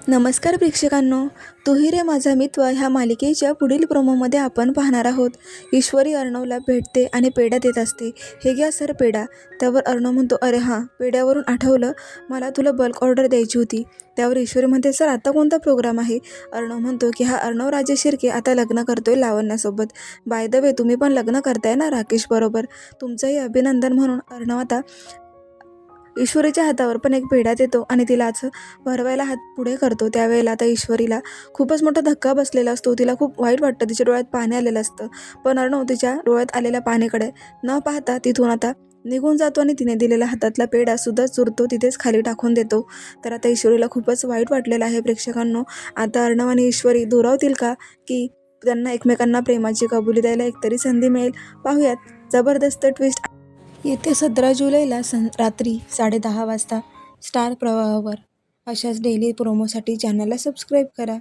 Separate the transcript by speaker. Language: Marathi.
Speaker 1: नमस्कार प्रेक्षकांनो, तू ही रे माझा मित्र ह्या मालिकेच्या पुढील प्रोमोमध्ये आपण पाहणार आहोत. ईश्वरी अर्णवला भेटते आणि पेढा देत असते. हे घ्या सर पेढा. त्यावर अर्णव म्हणतो, अरे हां, पेढ्यावरून आठवलं, मला तुला बल्क ऑर्डर द्यायची होती. त्यावर ईश्वरी म्हणते, सर आता कोणता प्रोग्राम आहे? अर्णव म्हणतो की हा अर्णव राजे शिर्के आता लग्न करतोय लावण्यासोबत. बाय द वे तुम्ही पण लग्न करताय ना राकेश बरोबर. तुमचंही अभिनंदन. म्हणून अर्णव आता ईश्वरीच्या हातावर पण एक पेढा देतो आणि तिला असं भरवायला हात पुढे करतो. त्यावेळेला आता ईश्वरीला खूपच मोठा धक्का बसलेला असतो. तिला खूप वाईट वाटतं. तिच्या डोळ्यात पाणी आलेलं असतं. पण अर्णव तिच्या डोळ्यात आलेल्या पाण्याकडे न पाहता तिथून आता निघून जातो आणि तिने दिलेला हातातला पेढा सुद्धा चुरतो, तिथेच खाली टाकून देतो. तर आता ईश्वरीला खूपच वाईट वाटलेलं आहे प्रेक्षकांनो. आता अर्णव आणि ईश्वरी दुरावतील का, की त्यांना एकमेकांना प्रेमाची कबुली द्यायला एकतरी संधी मिळेल? पाहूयात. जबरदस्त ट्विस्ट येत्या 17 जुलैला रात्री 10:30 वाजता स्टार प्रवाहावर. अशाच डेली प्रोमोसाठी चॅनलला सबस्क्राईब करा.